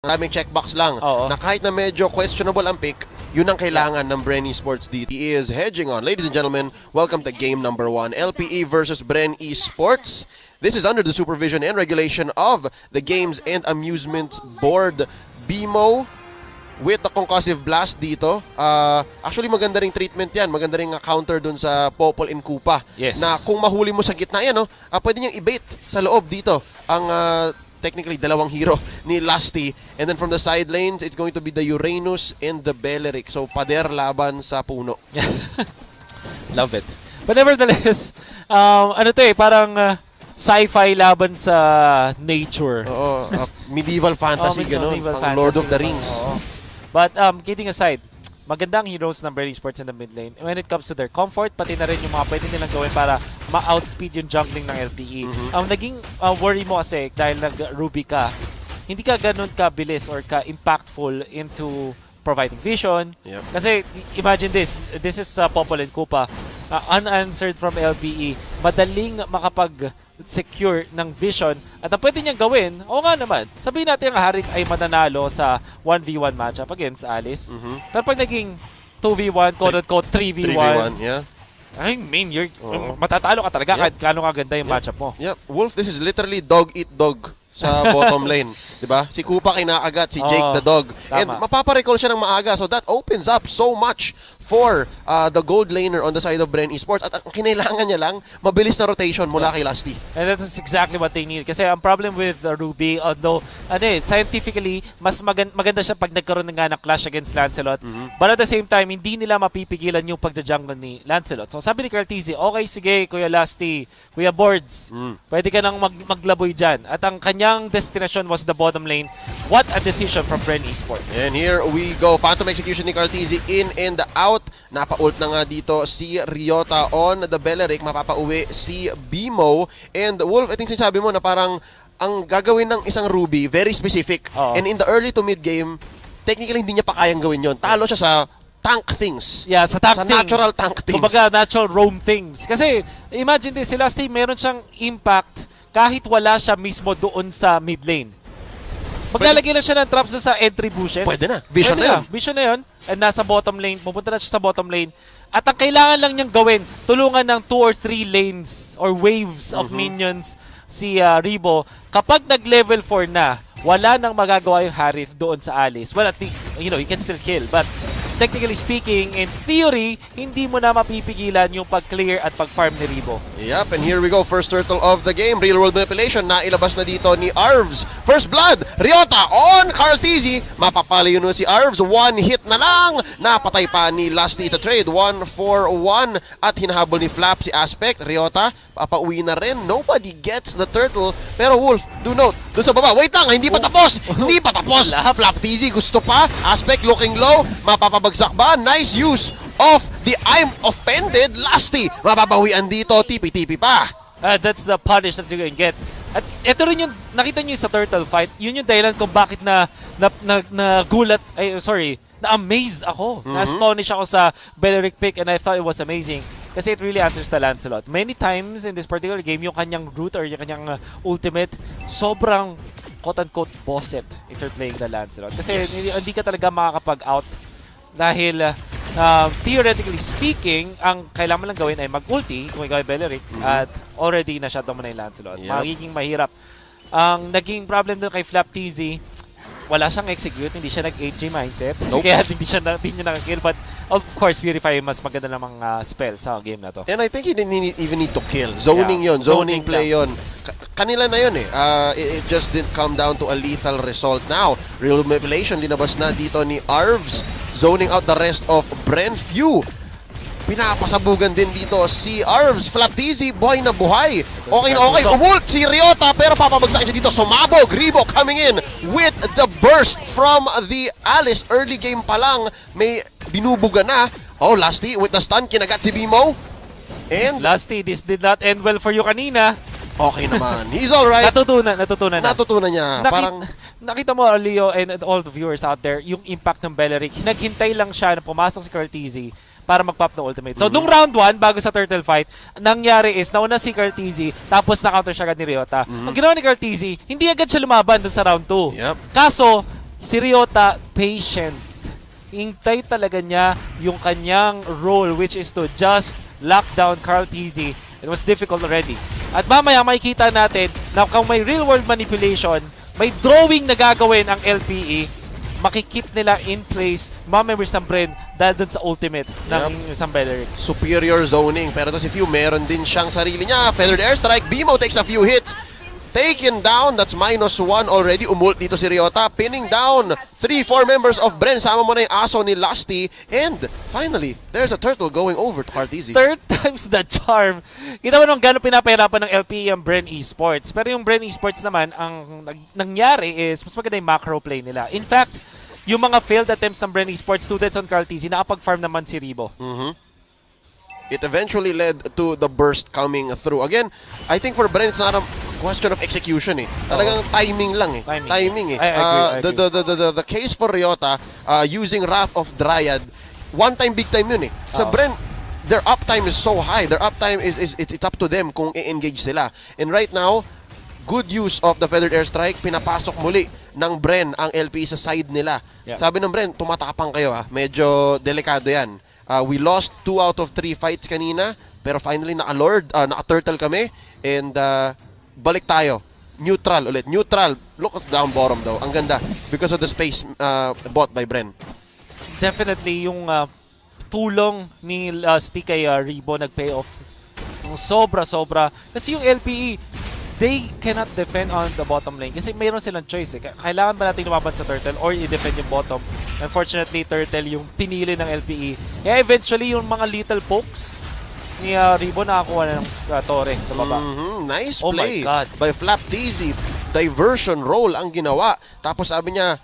Maraming checkbox lang na kahit na medyo questionable ang pick, yun ang kailangan ng Bren Esports dito. He is hedging on. Ladies and gentlemen, welcome to game number 1. LPE versus Bren Esports. This is under the supervision and regulation of the Games and Amusements Board. BMO with the concussive blast dito. Actually, maganda ring treatment yan. Maganda ring counter dun sa Popol and Kupa. Yes. Na kung mahuli mo sa gitna yan, pwede niyang i-bait sa loob dito. Ang technically dalawang hero ni Lusty, and then from the side lanes it's going to be the Uranus and the Beleric, so pader laban sa puno. Love it. But nevertheless, parang sci-fi laban sa nature. Medieval fantasy, gano'n, Lord of the Rings. But kidding aside, magandang heroes ng Bren Esports in the mid lane when it comes to their comfort, pati na rin yung mga pwede nilang gawin para ma-outspeed yung jungling ng LPE. Naging worry mo kasi dahil nag-Ruby ka, hindi ka ganun ka-bilis or ka-impactful into providing vision. Kasi imagine this is Popol and Kupa, unanswered from LPE, madaling makapag-secure ng vision at ang pwede niyang gawin, nga naman, sabihin natin ang Harik ay mananalo sa 1v1 matchup against Alice. Pero pag naging 2v1, quote-unquote 3v1, I mean, matatalo ka talaga kahit kano kaganda yung matchup mo. Wolf, this is literally dog eat dog sa bottom lane, 'di ba? Si Kupa kinakagat, si Jake the dog. Tama. And mapaparecall siya ng maaga, so that opens up so much for the gold laner on the side of Bren Esports. At ang kinailangan niya lang, mabilis na rotation mula kay Lusty. And that is exactly what they need. Kasi ang problem with Ruby, although scientifically, mas maganda siya pag nagkaroon ng clash against Lancelot. But at the same time, hindi nila mapipigilan yung pagda-jungle ni Lancelot. So sabi ni Cartesi, okay, sige, Kuya Lusty, Kuya Boards, pwede ka nang maglaboy dyan. At ang kanyang destination was the bottom lane. What a decision from Bren Esports. And here we go. Phantom execution ni Cartesi in and out. Napa-ult na nga dito si Ryota on the Beleric. Mapapauwi si BMO. And Wolf, I think sinasabi mo na parang ang gagawin ng isang Ruby, very specific. And in the early to mid game, technically hindi niya pa kayang gawin yon. Talo siya sa tank things. Yeah, sa tank things. Natural tank things. Kumbaga, natural roam things. Kasi, imagine din, si Lusty, meron siyang impact kahit wala siya mismo doon sa mid lane. Maglalagay lang siya ng traps doon sa entry bushes. Pwede na. Vision na yun. Vision na yun. And nasa bottom lane. Pupunta na siya sa bottom lane. At ang kailangan lang niyang gawin, tulungan ng 2 or 3 lanes or waves of minions si Rebo. Kapag nag-level 4 na, wala nang magagawa yung Harith doon sa Alice. Well, at least, you can still kill. But technically speaking, in theory, hindi mo na mapipigilan yung pag-clear at pag-farm ni Rebo. Yep, and here we go. First turtle of the game. Real world manipulation. Nailabas na dito ni Arvs. First blood. Ryota on Cartesi. Mapapali yun si Arvs. 1 hit na lang. Napatay pa ni Lusty to trade. 1-4-1. At hinahabol ni Flap si Aspect. Ryota, papauwi na rin. Nobody gets the turtle. Pero Wolf, do note, dun sa baba. Wait lang, hindi pa tapos. Hindi pa tapos. Flap TZ gusto pa. Aspect looking low. Mapapabagsak ba? Nice use of the I'm offended Lusty. Mapapawian dito, tipi-tipi pa. That's the punish that you can get. At ito rin yung, nakita nyo sa turtle fight, yun yung dahilan kung bakit na-amaze ako. Na-astonish ako sa Beleric pick and I thought it was amazing. Kasi it really answers the Lancelot. Many times in this particular game, yung kanyang root or yung kanyang ultimate, sobrang quote-unquote boss it if you're playing the Lancelot. Kasi hindi ka talaga makakapag-out dahil theoretically speaking, ang kailangan mo lang gawin ay mag-ulti kung ikaw ay Beleric at already na-shutdown mo na yung Lancelot. Magiging mahirap. Ang naging problem doon kay Flap TZ, wala siyang execute, hindi siya nag-8J mindset. Kaya hindi niya nakakill. But of course, Purify mas maganda namang spell sa game na to. And I think he didn't even need to kill. Zoning yun. Zoning play yun. Kanila na yun eh. It just didn't come down to a lethal result. Now, real manipulation, linabas na dito ni Arvs. Zoning out the rest of Bren. Few. Pinapasabugan din dito si Arvs. Flap TZ, buhay na buhay. Okay na okay. Umult si Ryota pero papabagsak siya dito. Sumabog. Rebo coming in with the burst from the Alice. Early game pa lang. May binubuga na. Oh, Lusty with the stun. Kinagat si BMO. And Lusty, this did not end well for you kanina. Okay naman. He's alright. Natutunan niya. Nakita mo, Leo, and all the viewers out there, yung impact ng Beleric. Naghintay lang siya na pumasok si Cartesi para mag-pop ng ultimate. So, nung round 1, bago sa turtle fight, nangyari is, nauna si Cartesi, tapos na-counter siya agad ni Ryota. Ang ginawa ni Cartesi, hindi agad siya lumaban dun sa round 2. Kaso, si Ryota, patient. Hintay talaga niya yung kanyang role, which is to just lock down Carl TZ. It was difficult already. At mamaya makikita natin na kung may real world manipulation, may drawing na gagawin ang LPE, makikip nila in place mga members ng Bren dahil dun sa ultimate ng isang Beleric. Superior zoning. Pero to si Few, meron din siyang sarili niya. Feathered Airstrike. Bimo takes a few hits. Taken down. That's -1 already. Umult dito si Ryota. Pinning down 3-4 members of Bren. Sama mo na yung aso ni Lusty. And finally, there's a turtle going over to Carteezy. Third time's the charm. Kita mo nung gano'ng pinapahirapan ng LPE ang Bren Esports. Pero yung Bren Esports naman, ang nangyari is mas maganda yung macro play nila. In fact, yung mga failed attempts ng Bren Esports students on Carteezy, nakapag-farm naman si Ribo. It eventually led to the burst coming through. Again, I think for Bren, it's not a question of execution eh. Talagang timing lang eh. Timing eh. I agree. The case for Ryota, using Wrath of Dryad, one time, big time yun eh. Sa Bren, their uptime is so high. Their uptime it's up to them kung i-engage sila. And right now, good use of the Feathered Airstrike, pinapasok muli ng Bren ang LP sa side nila. Sabi ng Bren, tumatapang kayo ha. Medyo delikado yan. We lost 2 out of 3 fights kanina, pero finally naka-turtle kami, and balik tayo. Neutral ulit. Neutral. Look at down bottom though. Ang ganda because of the space bought by Bren. Definitely yung tulong ni Lusty kay Ribo nag-pay off. Sobra-sobra. Kasi yung LPE, they cannot defend on the bottom lane kasi mayroon silang choice eh. Kailangan ba natin lumaban sa turtle or i-defend yung bottom? Unfortunately, turtle yung pinili ng LPE. Kaya eventually, yung mga little pokes ni Ribo nakakuha na ng torre sa baba. Nice Oh play my God. by Flap Dizzy. Diversion roll ang ginawa. Tapos sabi niya,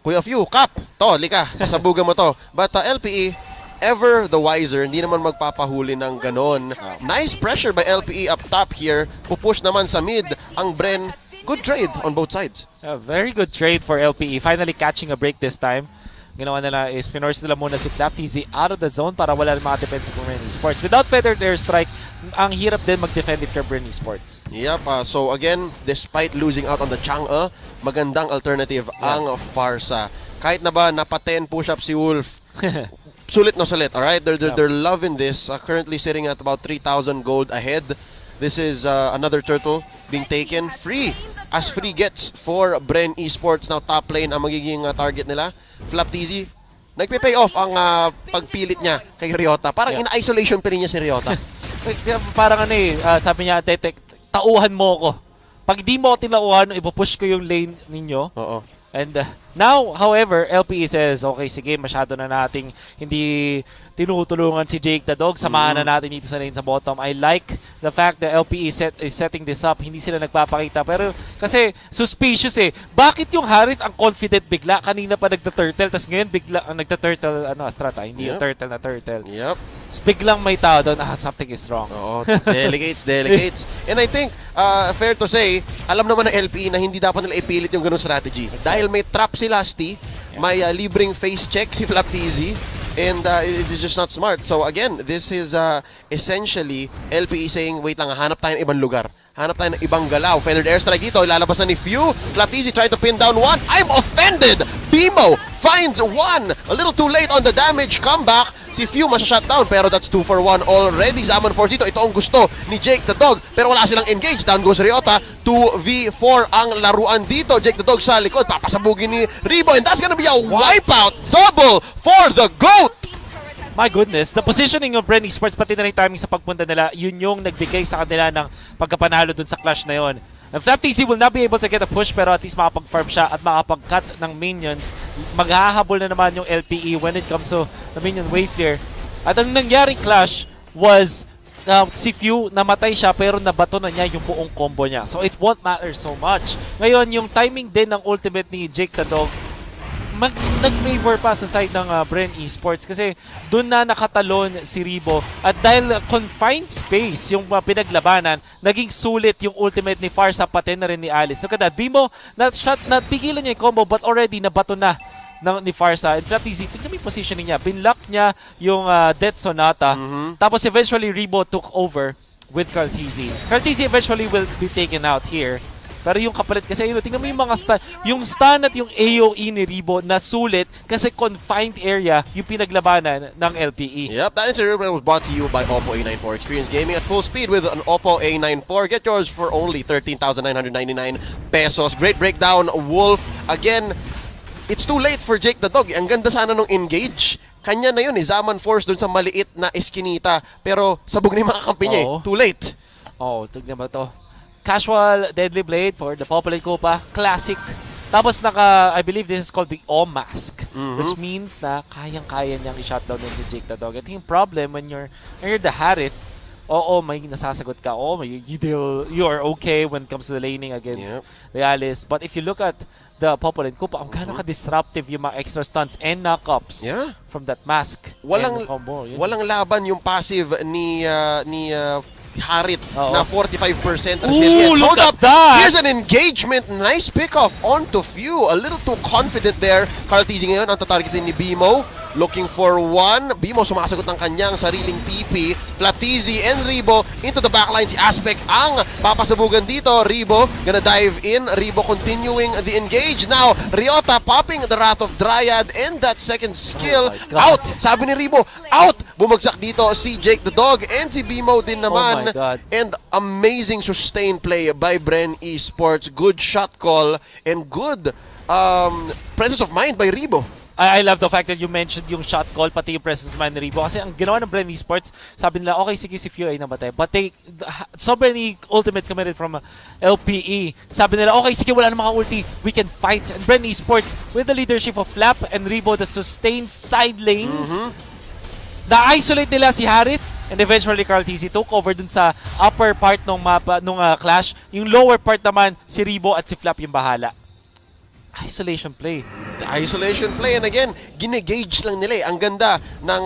Kuya Few, Cap, to, lika, pasabugan mo to. But LPE, ever the wiser, hindi naman magpapahuli ng ganon. Nice pressure by LPE up top here. Pupush naman sa mid ang Bren. Good trade on both sides. A very good trade for LPE. Finally catching a break this time. Ginawa nila is finorce nila muna si Flap TZ out of the zone para wala ng mga defensive for Bren Esports. Without Feathered Airstrike, ang hirap din mag-defend it for Bren Esports. Yep, so again, despite losing out on the Chang'e, magandang alternative ang Farsa. Kahit na ba napa 10 push-up si Wolf, sulit na sulit, alright? They're loving this. Currently sitting at about 3,000 gold ahead. This is another turtle being taken free. As free gets for Bren Esports. Now top lane ang magiging target nila. Flap TZ, nagpe-pay off ang pagpilit niya kay Ryota. Parang in isolation pa rin niya si Ryota. Parang ano eh, sabi niya, tauhan mo ko. Pag di mo tinauhan, ipupush ko yung lane ninyo. Oo. And now, however, LPE says, okay, sige, masyado na nating hindi tinutulungan si Jake the Dog. Samahan na natin dito sa lane sa bottom. I like the fact that LPE is setting this up. Hindi sila nagpapakita. Pero kasi suspicious eh. Bakit yung Harit ang confident bigla? Kanina pa nagta-turtle, tapos ngayon bigla ang nagta-turtle, Astrata. Hindi yung turtle na turtle. Yep. Biglang may tao doon, something is wrong. Oo, delegates. And I think, fair to say, alam naman ng LPE na hindi dapat nila ipilit yung ganung strategy. Dahil may trap si Lusty, may libreng face check si Flap TZ, and it's just not smart. So again, this is essentially LPE saying, wait lang, hanap tayo ng ibang lugar. Hanap tayo ng ibang galaw. Feathered Airstrike dito, ilalabas na ni Few. Flap TZ trying to pin down one. I'm offended! Bimo finds one. A little too late on the damage comeback. Si Few masya-shut down, pero that's 2 for 1 already. Zaman Force dito, ito ang gusto ni Jake the Dog, pero wala silang engage. Down goes Ryota, 2v4 ang laruan dito. Jake the Dog sa likod, papasabugin ni Ribo, and that's gonna be a wipeout. Double for the GOAT! My goodness, the positioning of Bren Esports pati na rin timing sa pagpunta nila, yun yung nagbigay sa kanila ng pagkapanalo dun sa clash na yun. And Flap TZ will not be able to get a push, pero at least makapag-farm siya at makapag-cut ng minions. Maghahabol na naman yung LPE when it comes to the minion wave clear. At ang nangyaring clash was si Few, namatay siya pero nabato na niya yung buong combo niya. So it won't matter so much. Ngayon, yung timing din ng ultimate ni Jake the Dog, nag-favor pa sa side ng Bren Esports kasi doon na nakatalon si Ribo at dahil confined space yung pinaglabanan, naging sulit yung ultimate ni Farsa pati na rin ni Alice. Look at that, Bimo, napigilan niya yung combo but already nabato na ni Farsa. And Flap TZ, tignan mo yung positioning niya, binlock niya yung Death Sonata, tapos eventually Ribo took over with Carl TZ. Carl TZ eventually will be taken out here. Pero yung kapalit kasi, tingnan mo yung mga stun. Yung stun at yung AoE ni Rebo na sulit kasi confined area yung pinaglabanan ng LPE. Yep, that interview was brought to you by Oppo A94. Experience gaming at full speed with an Oppo A94. Get yours for only 13,999 pesos. Great breakdown, Wolf. Again, it's too late for Jake the Dog. Ang ganda sana nung engage. Kanya na yun Zaman Force dun sa maliit na eskinita. Pero sabog na yung mga kampi niya Too late. Tignan mo to. Casual Deadly Blade for the Popular Copa. Classic. Tapos I believe this is called the O Mask. Which means na kayang-kaya niyang i-shutdown din si Jake the Dog. I think yung problem when you're the Harith, may nasasagot ka. You are okay when it comes to the laning against Realis. But if you look at the Popular Copa, ang gano'n ka-disruptive yung mga extra stunts and knockups from that mask. Walang laban yung passive ni Harit na 45% resilience. Look at that! Here's an engagement. Nice pick-off onto Few. A little too confident there. Carl Tizzy ngayon ang tatargetin ni Bimo. Looking for one. Bimo sumasagot ng kanyang sariling TP. Flatizi and Rebo into the backline. Si Aspect ang papasabugan dito. Rebo gonna dive in. Rebo continuing the engage. Now, Ryota popping the Wrath of Dryad and that second skill. Out! Sabi ni Rebo, out! Bumagsak dito si Jake the Dog and si Bimo din naman. And amazing sustained play by Bren Esports. Good shot call and good presence of mind by Rebo. I love the fact that you mentioned yung shot call, pati yung presence man ni Rebo. Kasi ang ginawa ng Bren Esports, sabi nila, okay, sige si Few ay namatay. But so many ultimates committed from LPE. Sabi nila, okay, sige, wala na mga ulti. We can fight. And Bren Esports, with the leadership of Flap and Rebo, the sustained side lanes, na-isolate nila si Harith. And eventually, Carl Tizzy took over dun sa upper part ng mapa, nung clash. Yung lower part naman, si Rebo at si Flap yung bahala. Isolation play. Isolation play, and again, ginegage lang nila Ang ganda ng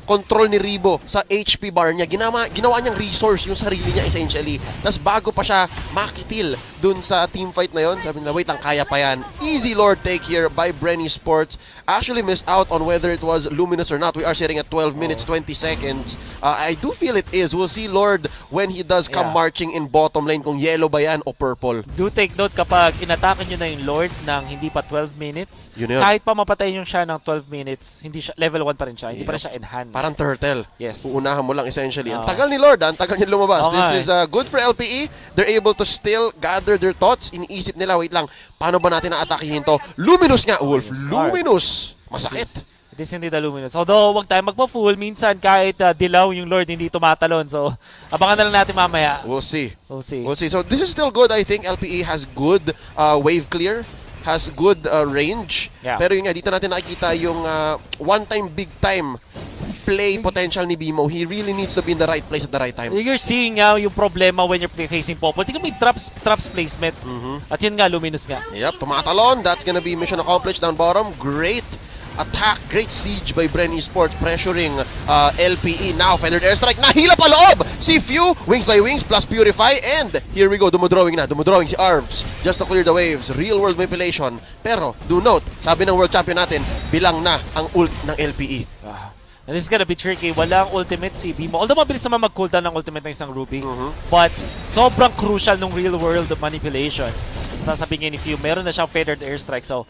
control ni Rebo sa HP bar niya. Ginawa niyang resource yung sarili niya essentially. Tapos bago pa siya makitil dun sa team fight na yon, sabi nila, wait lang, kaya pa yan. Easy Lord take here by Bren Esports. Actually missed out on whether it was Luminous or not. We are sitting at 12 minutes, 20 seconds. I do feel it is. We'll see Lord when he does come marching in bottom lane kung yellow ba yan o purple. Do take note kapag inatake nyo na yung Lord ng hindi pa 12 minutes, kahit pa mapatay yung siya ng 12 minutes, hindi siya, level 1 pa rin siya, hindi pa rin siya enhanced. Parang turtle. Yes. Uunahan mo lang essentially. Ang tagal ni Lord, ang tagal niya lumabas. This is good for LPE. They're able to still gather their thoughts. Iniisip nila, wait lang, paano ba natin na-atakihin to? Luminous nga, Wolf. Luminous. Masakit. It is hindi the Luminous. Although, wag tayo magpa-full. Minsan, kahit dilaw yung Lord, hindi tumatalon. So, abangan na lang natin mamaya. We'll see. We'll see. We'll see. So, this is still good. I think LPE has good wave clear. Has good range. Pero yun nga, dito natin nakikita yung one-time, big-time play potential ni Bimo. He really needs to be in the right place at the right time. You're seeing yung problema when you're facing Popo. Tingnan mo yung traps placement. At yun nga, Luminous nga. Yep, tumatalon. That's gonna be mission accomplished down bottom. Great attack, great siege by Bren Esports, pressuring LPE. Now, feathered airstrike, nahila pa loob! Si Few, wings by wings, plus Purify, and here we go, dumodrawing si Arvs, just to clear the waves, real world manipulation. Pero, do note, sabi ng world champion natin, bilang na ang ult ng LPE. And this is gonna be tricky. Walang ultimate si Bimo. Although mabilis naman mag-cooldown ng ultimate ng isang Ruby. But sobrang crucial ng real world manipulation. At sasabihin ni Few, meron na siyang feathered airstrike. So,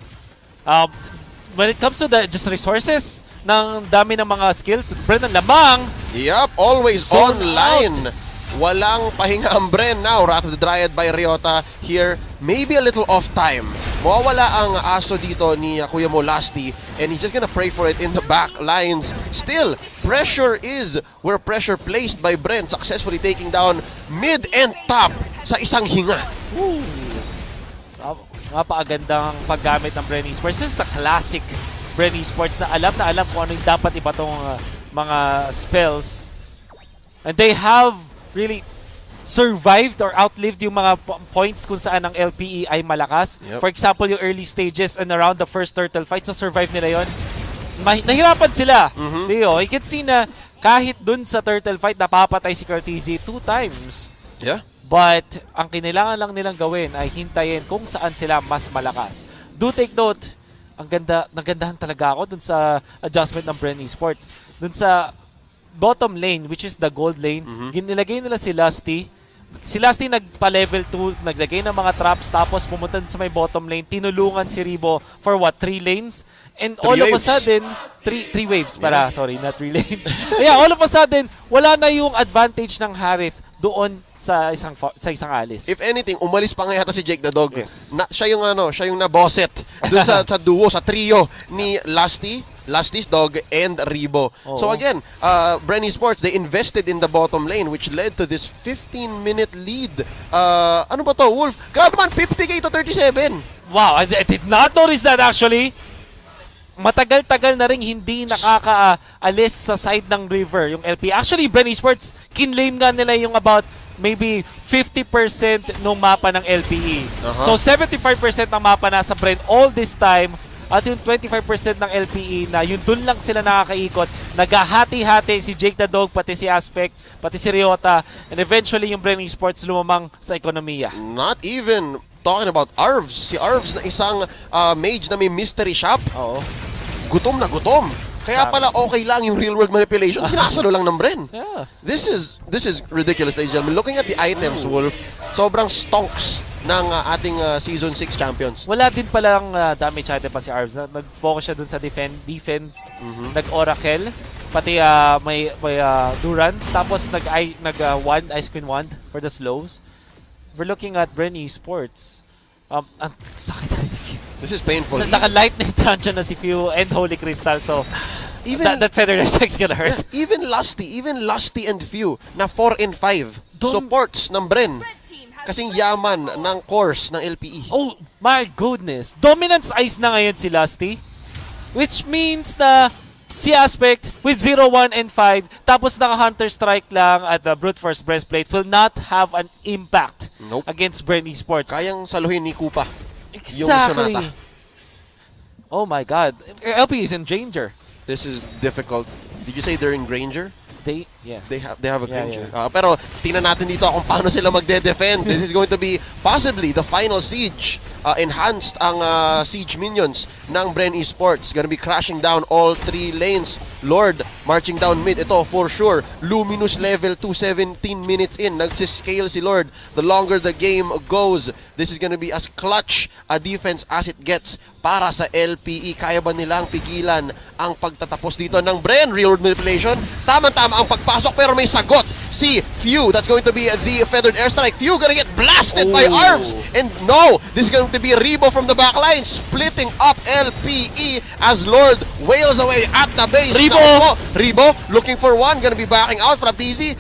when it comes to the just resources, ng dami ng mga skills, Bren ang lamang. Yup, always online. Walang pahinga ang Bren now. Wrath of the Dryad by Ryota here. Maybe a little off time. Mawawala ang aso dito ni Kuya Mo Lasty, and he's just gonna pray for it in the back lines. Still, pressure is where pressure placed by Bren, successfully taking down mid and top sa isang hinga. Napakagandang paggamit ng Bren Esports. This is the classic Bren Esports na alam kung ano yung dapat iba tong mga spells. And they have really survived or outlived yung mga points kung saan ang LPE ay malakas. For example, yung early stages and around the first turtle fights, na-survive nila yon. Nahirapan sila. Leo, you can see na kahit dun sa turtle fight, napapatay si Cartesi 2 times. But, ang kinailangan lang nilang gawin ay hintayin kung saan sila mas malakas. Do take note, nagandahan talaga ako dun sa adjustment ng Bren Esports. Dun sa bottom lane, which is the gold lane, ginilagay nila si Lusty Si Lasty nagpa-level 2, naglagay ng mga traps, tapos pumunta sa may bottom lane, tinulungan si Ribo for what, 3 lanes? And all of a sudden, 3 waves para, sorry, not 3 lanes. Yeah, all of a sudden, wala na yung advantage ng Harith doon sa isang alis. If anything, umalis pa nga yata si Jake the Dog. Yes. Siya yung naboset dun sa duo, sa trio ni Lasty's Dog, and Ribo. Oo. So again, Bren Esports, they invested in the bottom lane which led to this 15-minute lead. Ano ba to, Wolf? Grabe man, 50k to 37. Wow, I did not notice that actually. Matagal-tagal na rin hindi nakakaalis sa side ng river yung LP. Actually, Bren Esports, kinlaim nga nila yung about maybe 50% ng mapa ng LPE. So 75% ng mapa nasa Bren all this time. At yung 25% ng LPE na yun dun lang sila nakakaikot, naghahati-hati si Jake the Dog, pati si Aspect, pati si Ryota, and eventually yung Bren Esports lumamang sa ekonomiya. Not even talking about Arvs. Si Arvs na isang mage na may mystery shop. Oo. Gutom na gutom. Kaya pala okay lang yung real world manipulation. Sinasalo lang ng Bren. Yeah. This is ridiculous, ladies and gentlemen. Looking at the items, Wolf, sobrang stonks ng ating Season 6 champions. Wala din palang damage item pa si Arvs. Nag-focus siya dun sa defense. Nag-Oracle. Pati may Durance. Tapos nag-wand, Ice Queen Wand for the slows. We're looking at Bren Esports. Ang sakit na rin. This is painful. Naka-lightning dungeon na si Few and Holy Crystal. So, that Feather Strike's gonna hurt. Even Lusty and Few na 4 and 5 supports ng Bren. Kasing yaman ng course ng LPE. Oh my goodness. Dominance Ice na ngayon si Lusty. Which means na si Aspect with 0, 1, and 5 tapos naka-Hunter Strike lang at the Brute Force Breastplate will not have an impact against Bren Esports. Kayang saluhin ni Kupa. Exactly. Yung Sonata. Oh my god. LPE is in danger. This is difficult. Did you say they're in Granger? They have a Granger. Pero tingnan natin dito kung paano sila magde-defend. This is going to be possibly the final siege. Enhanced ang siege minions ng Bren Esports. Gonna be crashing down all 3 lanes. Lord marching down mid. Ito for sure. Luminous level 2, 17 minutes in. Nagsiscale si Lord. The longer the game goes, this is gonna be as clutch a defense as it gets para sa LPE. Kaya ba nilang pigilan ang pagtatapos dito ng Bren? Real world manipulation. Tama-tama ang pagpasok pero may sagot si Few. That's going to be the feathered airstrike. Few gonna get blasted by Arvs. And no, this is going to be Ribo from the backline splitting up LPE as Lord wails away at the base. Ribo looking for one, gonna be backing out from TZ.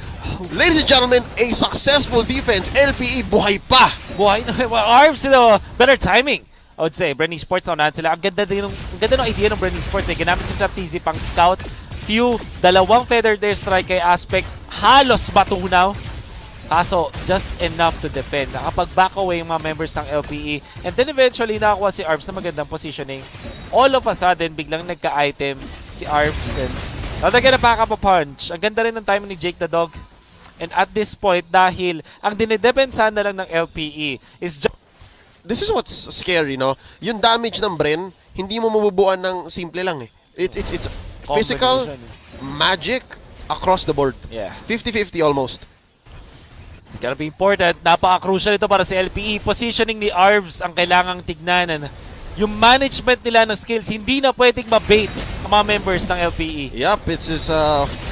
Ladies and gentlemen, a successful defense. LPE buhay pa. Buhay na. Arvs, better timing. I would say, Bren Esports na sila. Ang ganda ng idea ng Bren Esports. Ginamit si TZ pang scout. Few, 2 feathered airstrike kay Aspect. Halos batunaw. Kaso, just enough to defend. Nakapag-back away yung mga members ng LPE. And then eventually, nakakuha si Arvs na magandang positioning. All of a sudden, biglang nagka-item si Arvs. And talaga na pack up a punch. Ang ganda rin ng timing ni Jake the Dog. And at this point, dahil ang dinidepensahan na lang ng LPE is just... This is what's scary, no? Yung damage ng Bren, hindi mo mabubuan ng simple lang eh. It's physical, magic, across the board. Yeah. 50-50 almost. It's gonna be important. Napaka-crucial ito para sa LPE. Positioning ni Arvs ang kailangang tignan. Yung management nila ng skills, hindi na pwedeng mabait ang mga members ng LPE. Yup, it's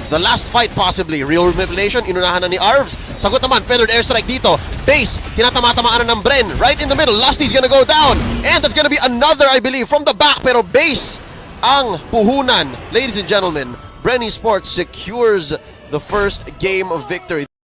the last fight possibly. Real manipulation, inunahan na ni Arvs. Sagot naman, feathered airstrike dito. Base, tinatama-tamaan na ng Bren. Right in the middle, Lusty's gonna go down. And that's gonna be another, I believe, from the back. Pero base ang puhunan. Ladies and gentlemen, Bren Esports secures the first game of victory.